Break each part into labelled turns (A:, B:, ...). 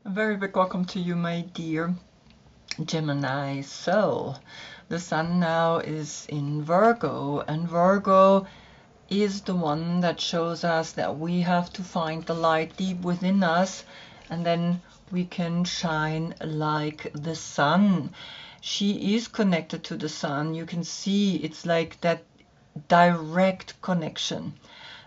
A: A very big welcome to you, my dear Gemini soul. The sun now is in Virgo, and Virgo is the one that shows us that we have to find the light deep within us, and then we can shine like the sun. She is connected to the sun. You can see it's like that direct connection.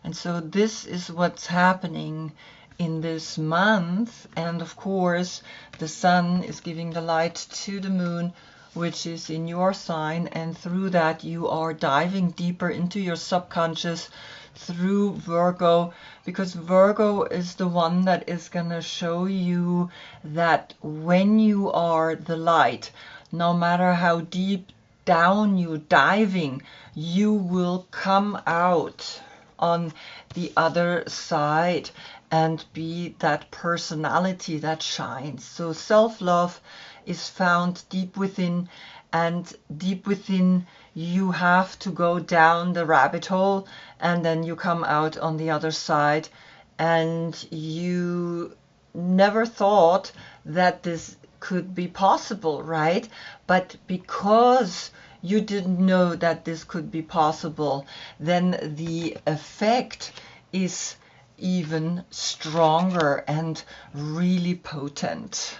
A: And so this is what's happening in this month. And of course, the sun is giving the light to the moon, which is in your sign. And through that, you are diving deeper into your subconscious through Virgo, because Virgo is the one that is going to show you that when you are the light, no matter how deep down you're diving, you will come out on the other side and be that personality that shines. So self-love is found deep within, and deep within you have to go down the rabbit hole, and then you come out on the other side, and you never thought that this could be possible, right? But because you didn't know that this could be possible, then the effect is even stronger and really potent.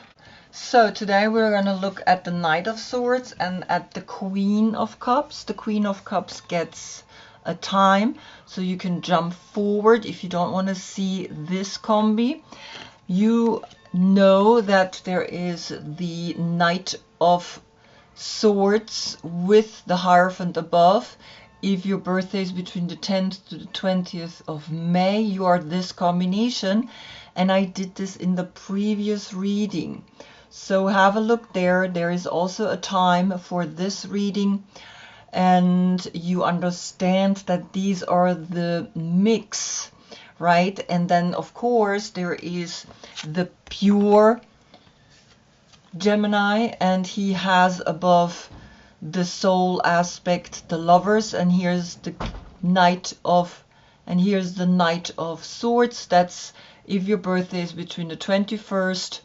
A: So today we're going to look at the Knight of Swords and at the Queen of Cups. The Queen of Cups gets a time, so you can jump forward if you don't want to see this combi. You know that there is the Knight of Swords with the Hierophant above. If your birthday is between the 10th to the 20th of May, you are this combination. And I did this in the previous reading. So have a look there. There is also a time for this reading. And you understand that these are the mix, right? And then, of course, there is the pure Gemini, and he has above the soul aspect the Lovers, and here's the Knight of Swords. That's if your birthday is between the 21st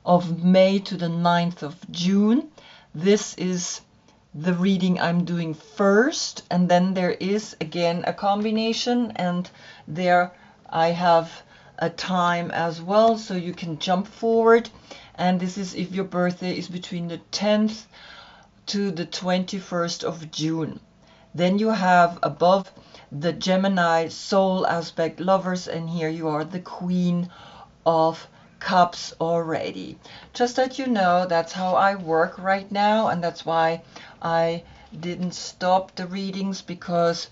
A: of May to the 9th of June. This is the reading I'm doing first, and then there is again a combination, and there I have a time as well, so you can jump forward. And this is if your birthday is between the 10th to the 21st of June. Then you have above the Gemini soul aspect Lovers, and here you are the Queen of Cups already. Just that you know, that's how I work right now, and that's why I didn't stop the readings, because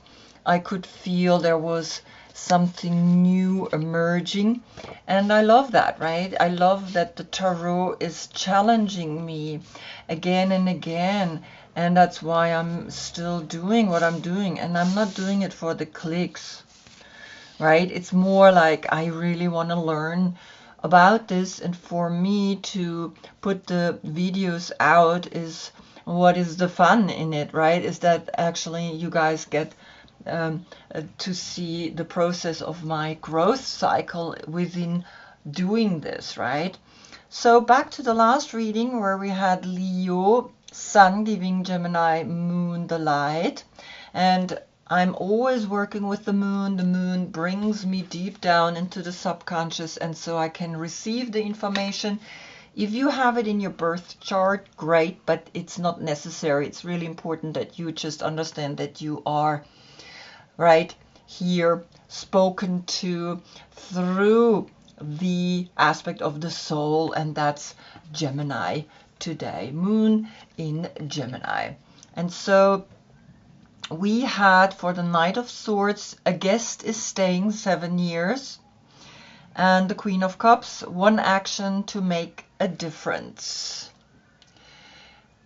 A: I could feel there was something new emerging, and I love that, right? I love that the tarot is challenging me again and again, and that's why I'm still doing what I'm doing. And I'm not doing it for the clicks, right? It's more like I really want to learn about this, and for me to put the videos out is what is the fun in it, right? Is that actually you guys get to see the process of my growth cycle within doing this, right? So back to the last reading where we had Leo, Sun giving Gemini, Moon the light. And I'm always working with the Moon. The Moon brings me deep down into the subconscious, and so I can receive the information. If you have it in your birth chart, great, but it's not necessary. It's really important that you just understand that you are right here spoken to through the aspect of the soul, and that's Gemini today, Moon in Gemini. And so we had for the Knight of Swords, a guest is staying 7 years, and the Queen of Cups, one action to make a difference.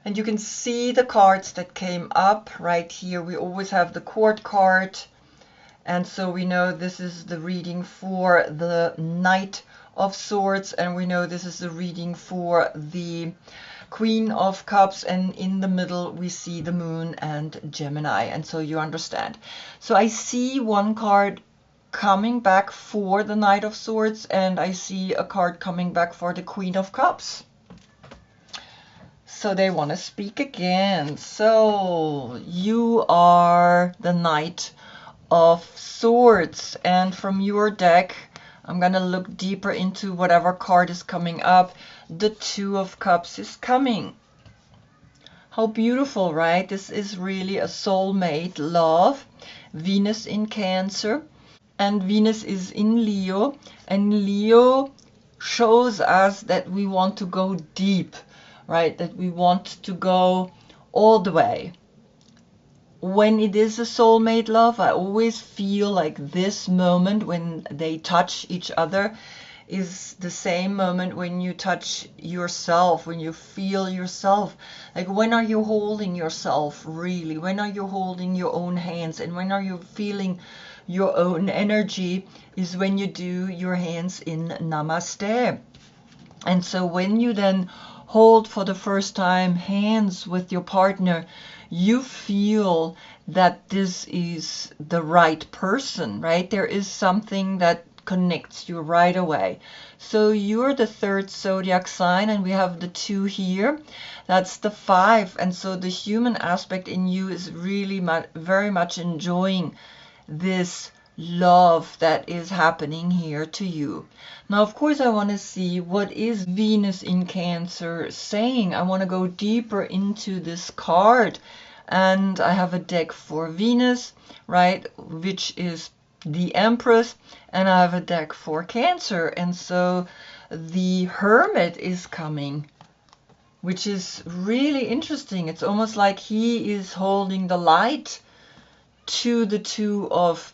A: And you can see the cards that came up right here. We always have the Court card. And so we know this is the reading for the Knight of Swords. And we know this is the reading for the Queen of Cups. And in the middle, we see the Moon and Gemini. And so you understand. So I see one card coming back for the Knight of Swords, and I see a card coming back for the Queen of Cups. So they want to speak again. So you are the Knight of Swords, and from your deck, I'm going to look deeper into whatever card is coming up. The Two of Cups is coming. How beautiful, right? This is really a soulmate love. Venus in Cancer, and Venus is in Leo, and Leo shows us that we want to go deep, right? That we want to go all the way. When it is a soulmate love, I always feel like this moment when they touch each other is the same moment when you touch yourself, when you feel yourself. Like, when are you holding yourself really? When are you holding your own hands? And when are you feeling your own energy is when you do your hands in Namaste. And so when you then hold for the first time hands with your partner, you feel that this is the right person, right? There is something that connects you right away. So you're the third zodiac sign, and we have the 2 here. That's the 5. And so the human aspect in you is really very much enjoying this love that is happening here to you. Now, of course, I want to see what is Venus in Cancer saying. I want to go deeper into this card. And I have a deck for Venus, right, which is the Empress, and I have a deck for Cancer. And so the Hermit is coming, which is really interesting. It's almost like he is holding the light to the Two of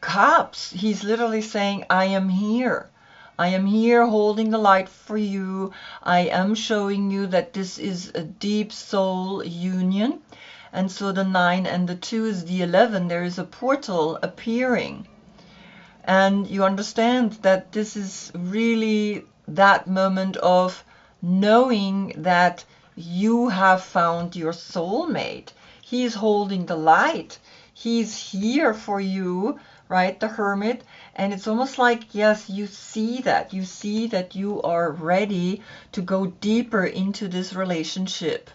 A: Cups. He's literally saying, I am here. I am here holding the light for you. I am showing you that this is a deep soul union. And so the 9 and the 2 is the 11. There is a portal appearing. And you understand that this is really that moment of knowing that you have found your soulmate. He's holding the light. He's here for you, right? The Hermit. And it's almost like, yes, you see that you are ready to go deeper into this relationship.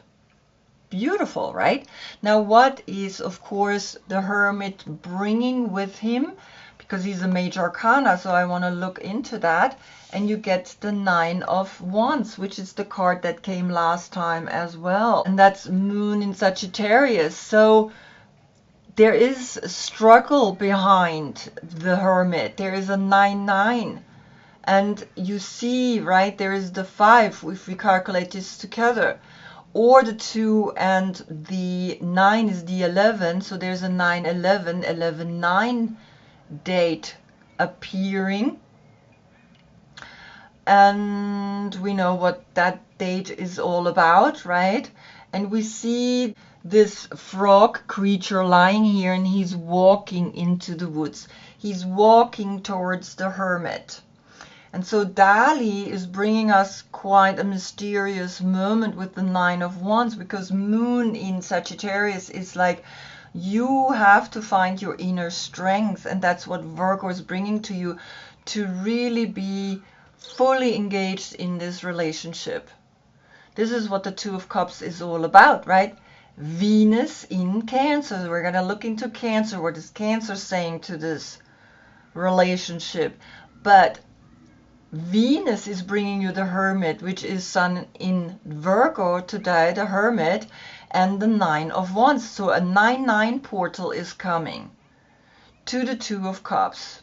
A: Beautiful, right? Now, what is, of course, the Hermit bringing with him? Because he's a major arcana, so I want to look into that. And you get the 9 of Wands, which is the card that came last time as well. And that's Moon in Sagittarius. So there is a struggle behind the Hermit. There is a 9-9. And you see, right, there is the 5, if we calculate this together. Or the 2 and the 9 is the 11. So there's a 9-11, 11-9 date appearing. And we know what that date is all about, right? And we see this frog creature lying here, and he's walking into the woods. He's walking towards the Hermit. And so Dali is bringing us quite a mysterious moment with the 9 of Wands, because Moon in Sagittarius is like, you have to find your inner strength, and that's what Virgo is bringing to you, to really be fully engaged in this relationship. This is what the 2 of Cups is all about, right? Venus in Cancer. We're going to look into Cancer. What is Cancer saying to this relationship? But Venus is bringing you the Hermit, which is Sun in Virgo today, the Hermit, and the 9 of Wands. So a 9-9 portal is coming to the 2 of Cups.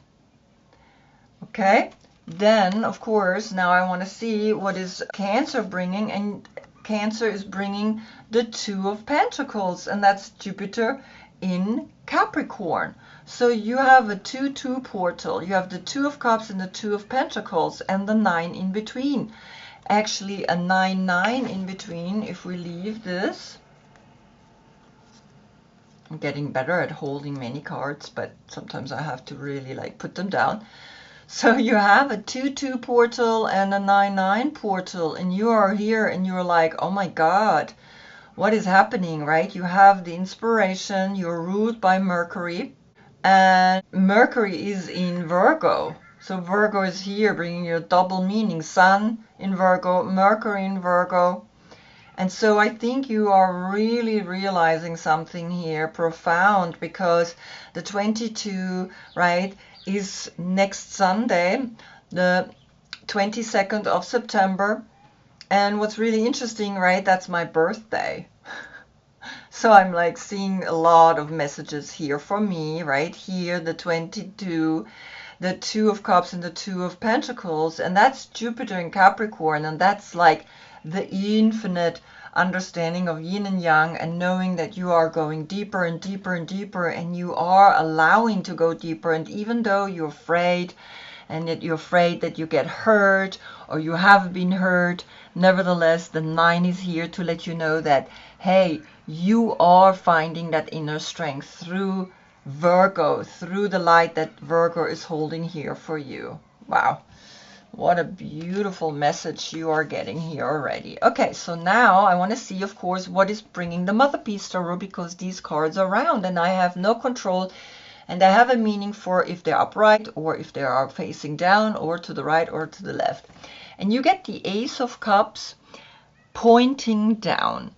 A: Okay? Then, of course, now I want to see what is Cancer bringing, and Cancer is bringing the 2 of Pentacles, and that's Jupiter in Capricorn. So you have a 2-2 portal. You have the 2 of Cups and the 2 of Pentacles, and the 9 in between. Actually, a 9-9 in between, if we leave this. I'm getting better at holding many cards, but sometimes I have to really put them down. So you have a 2-2 portal and a 9-9 portal, and you are here and you're like, oh my God, what is happening, right? You have the inspiration, you're ruled by Mercury, And Mercury is in Virgo. So Virgo is here, bringing you a double meaning. Sun in Virgo, Mercury in Virgo. And so I think you are really realizing something here profound, because the 22, right, is next Sunday, the 22nd of September. And what's really interesting, right, that's my birthday. So I'm like seeing a lot of messages here for me, right here, the 22, the Two of Cups and the Two of Pentacles, and that's Jupiter in Capricorn, and that's like the infinite understanding of yin and yang, and knowing that you are going deeper and deeper and deeper, and you are allowing to go deeper. And even though you're afraid, and that you're afraid that you get hurt or you have been hurt, nevertheless, the 9 is here to let you know that, hey, you are finding that inner strength through Virgo, through the light that Virgo is holding here for you. Wow. What a beautiful message you are getting here already. Okay, so now I want to see, of course, what is bringing the Mother Peace Tarot, because these cards are round and I have no control, and they have a meaning for if they're upright or if they are facing down or to the right or to the left. And you get the Ace of Cups pointing down.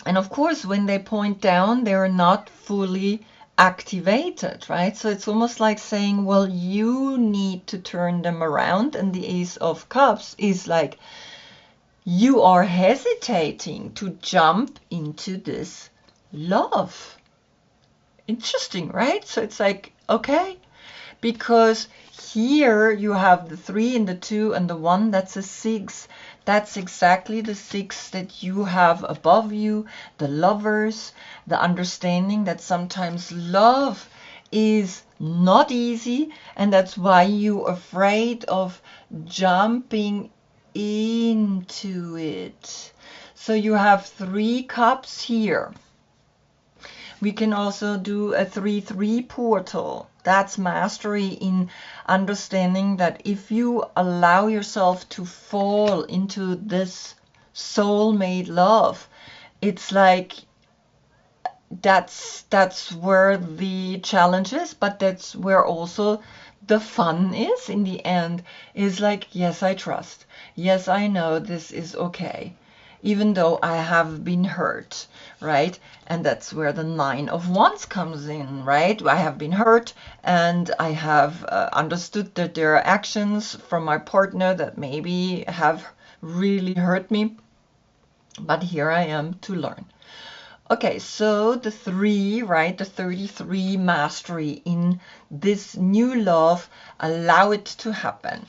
A: And of course, when they point down, they're not fully activated, right? So it's almost like saying, well, you need to turn them around. And the Ace of Cups is like, you are hesitating to jump into this love. Interesting, right? So it's like, okay, because here you have the 3 and the 2 and the 1, that's a 6. That's exactly the 6 that you have above you, the Lovers, the understanding that sometimes love is not easy, and that's why you're afraid of jumping into it. So you have 3 cups here. We can also do a 3-3 portal. That's mastery in understanding that if you allow yourself to fall into this soulmate love, it's like that's where the challenge is, but that's where also the fun is in the end. Is like, yes, I trust. Yes, I know this is okay, even though I have been hurt, right? And that's where the 9 of Wands comes in, right? I have been hurt, and I have understood that there are actions from my partner that maybe have really hurt me, but here I am to learn. Okay, so the 3, right, the 33 mastery in this new love, allow it to happen.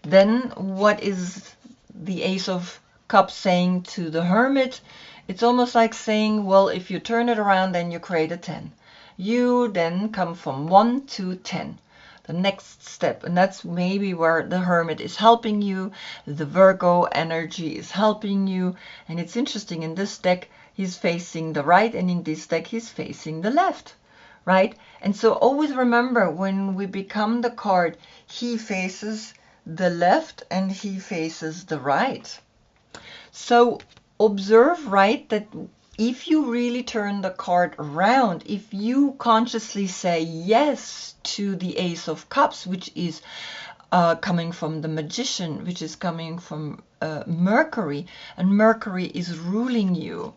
A: Then what is the Ace of Cups saying to the Hermit? It's almost like saying, well, if you turn it around, then you create a 10. You then come from 1 to 10, the next step. And that's maybe where the Hermit is helping you. The Virgo energy is helping you. And it's interesting, in this deck, he's facing the right, and in this deck, he's facing the left, right? And so always remember, when we become the card, he faces the left and he faces the right. So observe, right, that if you really turn the card around, if you consciously say yes to the Ace of Cups, which is coming from the Magician, which is coming from Mercury, and Mercury is ruling you,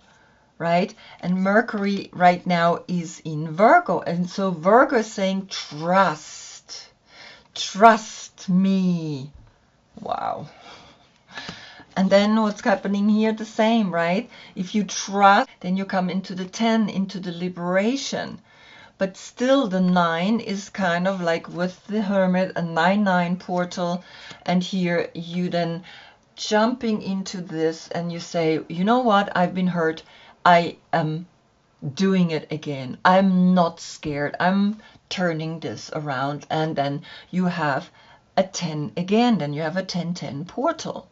A: right? And Mercury right now is in Virgo, and so Virgo is saying, trust me. Wow. And then what's happening here? The same, right? If you trust, then you come into the 10, into the liberation. But still the 9 is kind of like with the Hermit, a 9-9 portal. And here you then jumping into this and you say, you know what? I've been hurt. I am doing it again. I'm not scared. I'm turning this around. And then you have a 10 again. Then you have a 10-10 portal.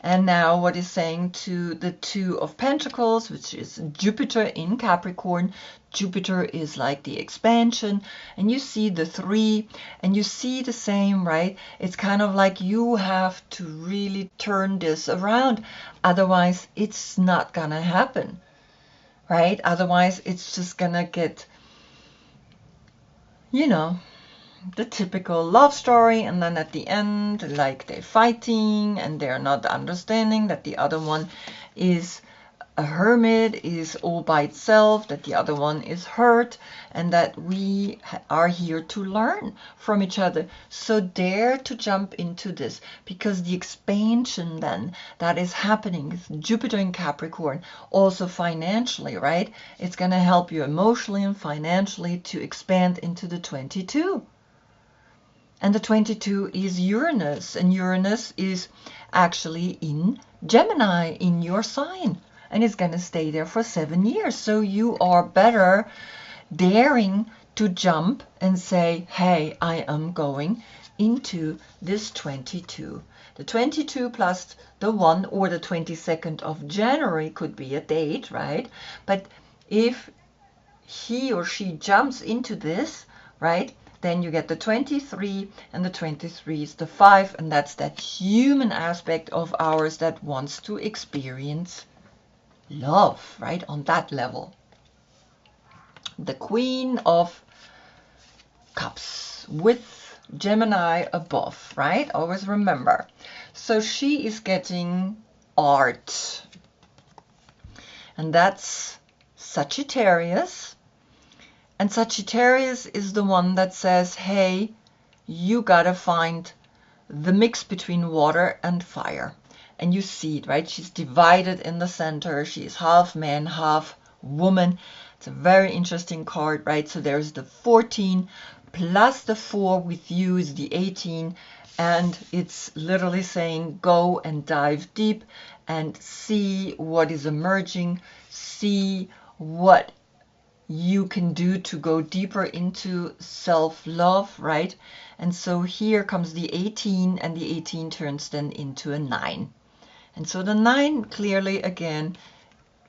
A: And now what is saying to the 2 of Pentacles, which is Jupiter in Capricorn. Jupiter is like the expansion, and you see the 3, and you see the same, right? It's kind of like you have to really turn this around. Otherwise, it's not gonna happen, right? Otherwise, it's just gonna get you know, the typical love story, and then at the end, like, they're fighting and they're not understanding that the other one is a hermit, is all by itself, that the other one is hurt, and that we are here to learn from each other. So dare to jump into this, because the expansion then that is happening with Jupiter in Capricorn, also financially, right? It's going to help you emotionally and financially to expand into the 22. And the 22 is Uranus, and Uranus is actually in Gemini, in your sign, and it's going to stay there for 7 years. So you are better daring to jump and say, hey, I am going into this 22. The 22 plus the 1, or the 22nd of January could be a date, right? But if he or she jumps into this, right, then you get the 23, and the 23 is the 5, and that's that human aspect of ours that wants to experience love, right, on that level. The Queen of Cups with Gemini above, right? Always remember. So she is getting art, and that's Sagittarius. And Sagittarius is the one that says, hey, you gotta find the mix between water and fire. And you see it, right? She's divided in the center. She's half man, half woman. It's a very interesting card, right? So there's the 14 plus the 4 with you is the 18. And it's literally saying, go and dive deep and see what is emerging. See what you can do to go deeper into self-love, right? And so here comes the 18, and the 18 turns then into a 9. And so the 9, clearly, again,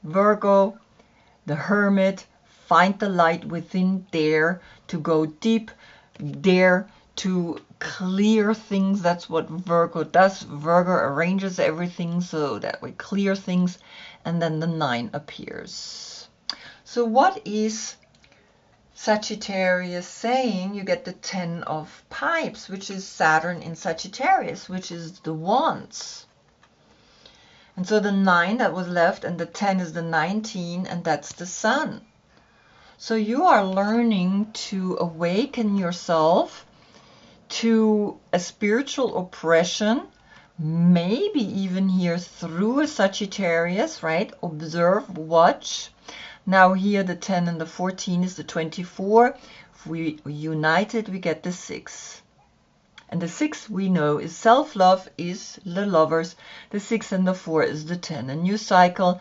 A: Virgo, the Hermit, find the light within, dare to go deep, dare to clear things. That's what Virgo does. Virgo arranges everything so that we clear things, and then the 9 appears. So what is Sagittarius saying? You get the 10 of Pipes, which is Saturn in Sagittarius, which is the wands. And so the 9 that was left, and the 10 is the 19, and that's the Sun. So you are learning to awaken yourself to a spiritual oppression, maybe even here through a Sagittarius, right? Observe, watch. Now here the 10 and the 14 is the 24. If we unite it, we get the 6. And the 6 we know is self-love, is the lovers. The 6 and the 4 is the 10. A new cycle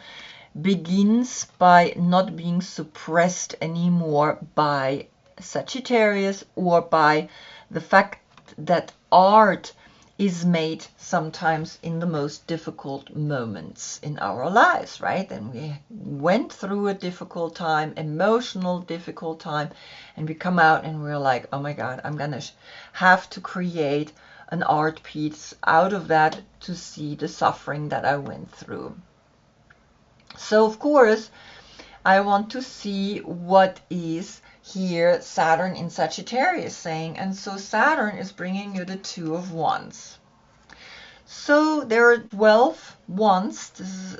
A: begins by not being suppressed anymore by Sagittarius, or by the fact that art is made sometimes in the most difficult moments in our lives, right? And we went through a difficult time, emotional difficult time, and we come out and we're like, oh my God, I'm gonna have to create an art piece out of that to see the suffering that I went through. So of course, I want to see what is here Saturn in Sagittarius saying. And so Saturn is bringing you the 2 of Wands. So there are 12 wands.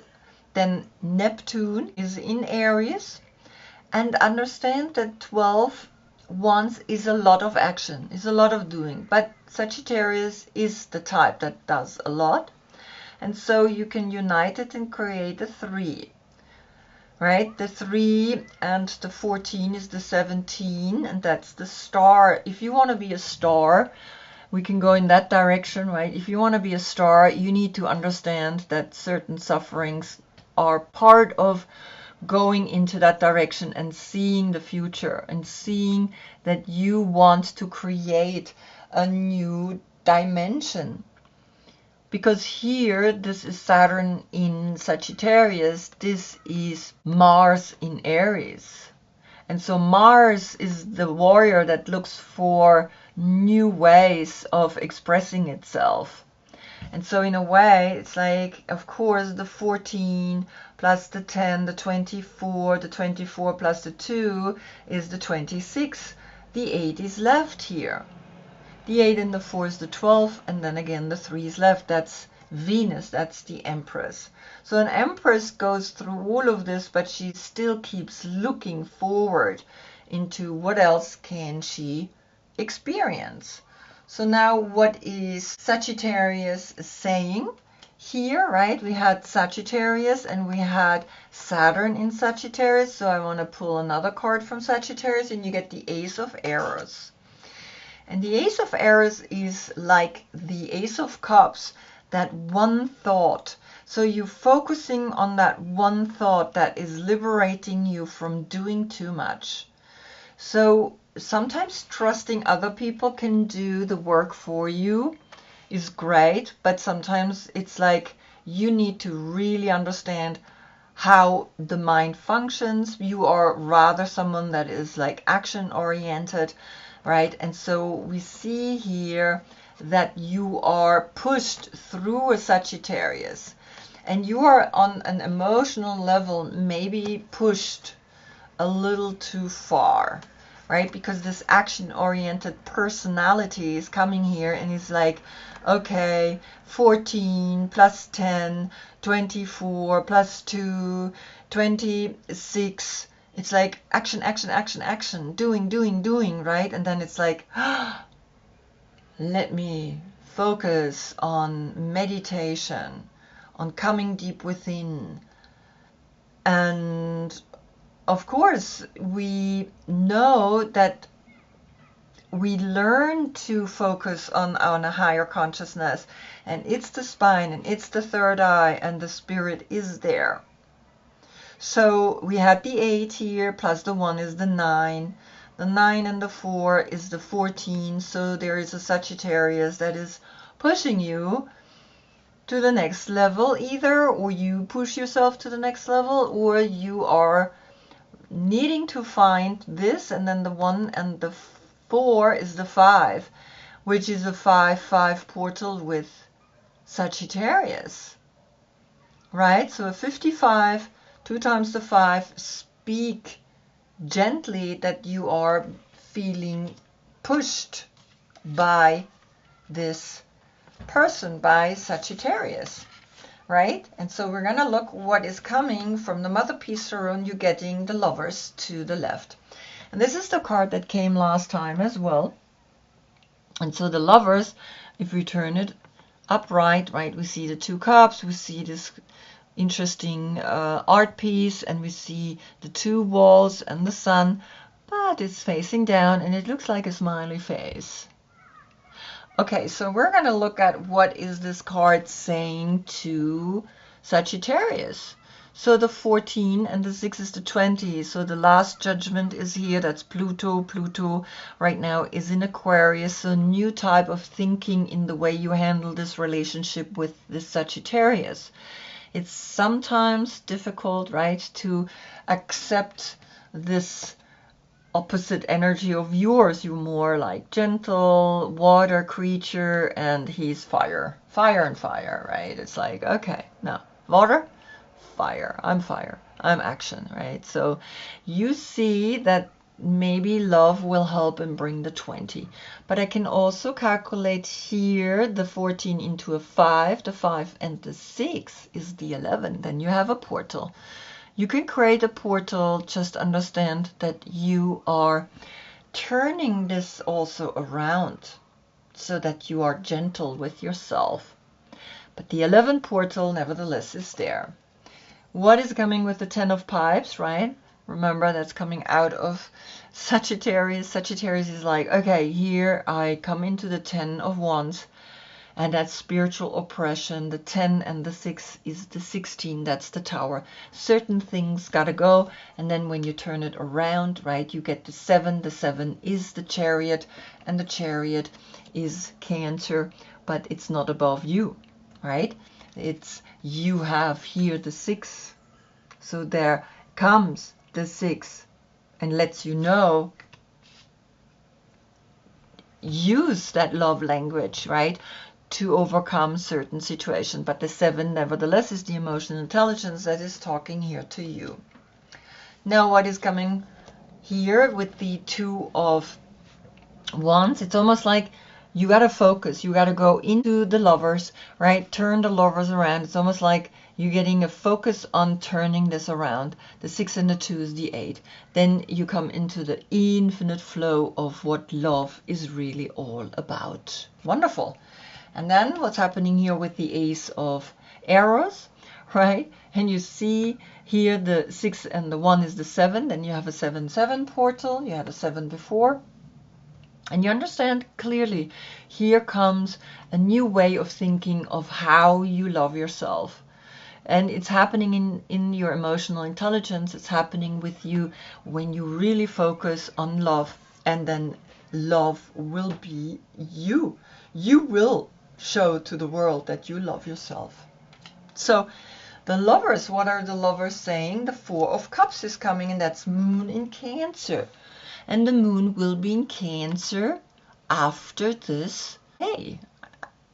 A: Then Neptune is in Aries. And understand that 12 wands is a lot of action, is a lot of doing. But Sagittarius is the type that does a lot. And so you can unite it and create a 3. Right, the 3 and the 14 is the 17, and that's the star. If you want to be a star, we can go in that direction, right? If you want to be a star, you need to understand that certain sufferings are part of going into that direction and seeing the future and seeing that you want to create a new dimension. Because here, this is Saturn in Sagittarius, this is Mars in Aries. And so Mars is the warrior that looks for new ways of expressing itself. And so in a way, it's like, of course, the 14 plus the 10, the 24 plus the 2 is the 26. the 8 is left here. The 8 and the 4 is the 12, and then again the 3 is left. That's Venus, that's the Empress. So an Empress goes through all of this, but she still keeps looking forward into what else can she experience. So now what is Sagittarius saying here, right? We had Sagittarius and we had Saturn in Sagittarius. So I want to pull another card from Sagittarius, and you get the Ace of Arrows. And the Ace of Arrows is like the Ace of Cups, that one thought. So you're focusing on that one thought that is liberating you from doing too much. So sometimes trusting other people can do the work for you is great, but sometimes it's like you need to really understand how the mind functions. You are rather someone that is like action oriented, right? And so we see here that you are pushed through a Sagittarius, and you are on an emotional level maybe pushed a little too far, right? Because this action-oriented personality is coming here and is like, okay, 14 plus 10, 24 plus 2, 26. It's like action, action, action, action, doing, doing, doing, right? And then it's like, let me focus on meditation, on coming deep within. And of course, we know that we learn to focus on a higher consciousness, and it's the spine and it's the third eye, and the spirit is there. So we had the 8 here, plus the 1 is the 9. The 9 and the 4 is the 14. So there is a Sagittarius that is pushing you to the next level either, or you push yourself to the next level, or you are needing to find this. And then the 1 and the 4 is the 5, which is a 5-5 portal with Sagittarius, right? So a 55, 2 times the 5, speak gently that you are feeling pushed by this person, by Sagittarius, right? And so we're going to look what is coming from the Mother Peace Throne. You're getting the Lovers to the left. And this is the card that came last time as well. And so the Lovers, if we turn it upright, right, we see the 2 cups, we see this interesting art piece, and we see the 2 walls and the sun, but it's facing down and it looks like a smiley face. Okay, so we're going to look at what is this card saying to Sagittarius. So the 14 and the 6 is the 20. So the last judgment is here. That's Pluto. Pluto right now is in Aquarius. So new type of thinking in the way you handle this relationship with this Sagittarius. It's sometimes difficult, right, to accept this opposite energy of yours. You're more like gentle water creature, and he's fire. Fire and fire, right? It's like, okay, no, water, fire. I'm action, right? So you see that maybe love will help and bring the 20. But I can also calculate here the 14 into a 5. The 5 and the 6 is the 11. Then you have a portal. You can create a portal. Just understand that you are turning this also around so that you are gentle with yourself. But the 11 portal nevertheless is there. What is coming with the 10 of Pipes, right? Remember, that's coming out of Sagittarius. Sagittarius is like, okay, here I come into the 10 of Wands, and that's spiritual oppression. The 10 and the 6 is the 16. That's the Tower. Certain things gotta go, and then when you turn it around, right, you get the 7. The 7 is the Chariot, and the Chariot is Cancer, but it's not above you, right? It's you have here the 6. So there comes the 6 and lets you know, use that love language, right, to overcome certain situations. But the 7 nevertheless is the emotional intelligence that is talking here to you. Now what is coming here with the 2 of Wands, it's almost like you got to focus. You got to go into the Lovers, right? Turn the Lovers around. It's almost like you're getting a focus on turning this around. The 6 and the 2 is the 8. Then you come into the infinite flow of what love is really all about. Wonderful. And then what's happening here with the Ace of Arrows, right? And you see here the 6 and the 1 is the 7. Then you have a 7-7 portal. You had a 7 before. And you understand clearly, here comes a new way of thinking of how you love yourself. And it's happening in your emotional intelligence. It's happening with you when you really focus on love. And then love will be you. You will show to the world that you love yourself. So the Lovers, what are the Lovers saying? The 4 of Cups is coming, and that's Moon in Cancer. And the Moon will be in Cancer after this day.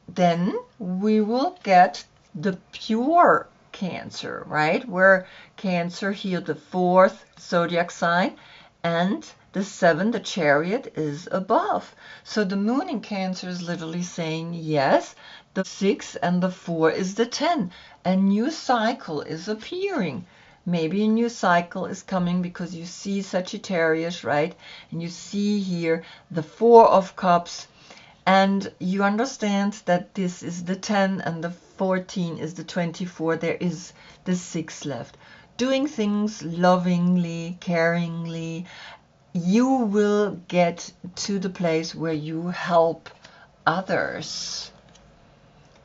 A: Then we will get the pure Cancer, right? Where Cancer here, the 4th zodiac sign, and the 7, the Chariot, is above. So the Moon in Cancer is literally saying, yes, the 6 and the 4 is the 10. A new cycle is appearing. Maybe a new cycle is coming because you see Sagittarius, right? And you see here the 4 of Cups, and you understand that this is the 10 and the 14 is the 24. There is the 6 left. Doing things lovingly, caringly, you will get to the place where you help others.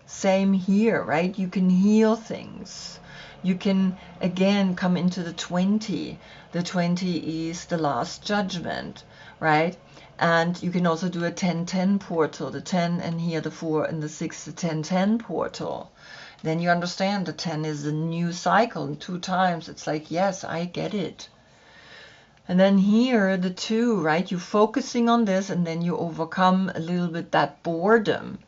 A: Same here, right? You can heal things. You can, again, come into the 20. The 20 is the last judgment, right? And you can also do a 10-10 portal. The 10 and here the 4 and the 6, the 10-10 portal. Then you understand the 10 is a new cycle. And 2 times it's like, yes, I get it. And then here the 2, right? You're focusing on this and then you overcome a little bit that boredom.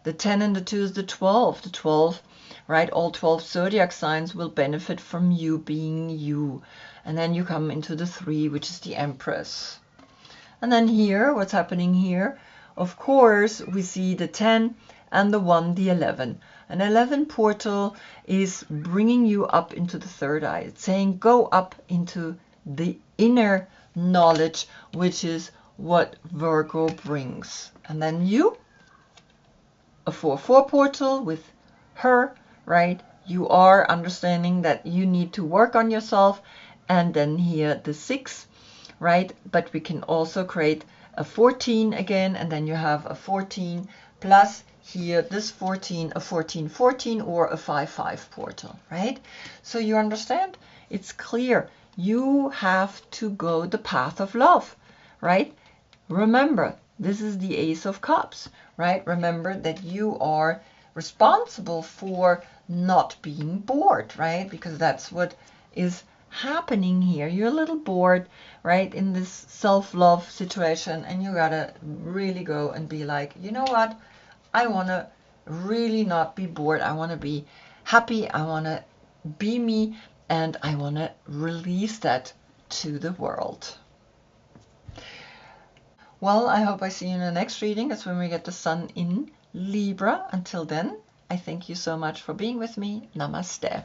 A: The 10 and the 2 is the 12. The 12, right? All 12 zodiac signs will benefit from you being you. And then you come into the 3, which is the Empress. And then here, what's happening here? Of course, we see the 10 and the 1, the 11. An 11 portal is bringing you up into the 3rd eye. It's saying go up into the inner knowledge, which is what Virgo brings. And then you, a 4-4 portal with her, right? You are understanding that you need to work on yourself. And then here the 6, right? But we can also create a 14 again, and then you have a 14 plus here this 14, a 14-14 or a 5-5 portal, right? So you understand? It's clear. You have to go the path of love, right? Remember, this is the Ace of Cups, right? Remember that you are responsible for not being bored, right? Because that's what is happening here. You're a little bored, right, in this self-love situation, and you gotta really go and be like, you know what? I want to really not be bored. I want to be happy. I want to be me, and I want to release that to the world. Well, I hope I see you in the next reading. That's when we get the Sun in Libra. Until then, I thank you so much for being with me. Namaste.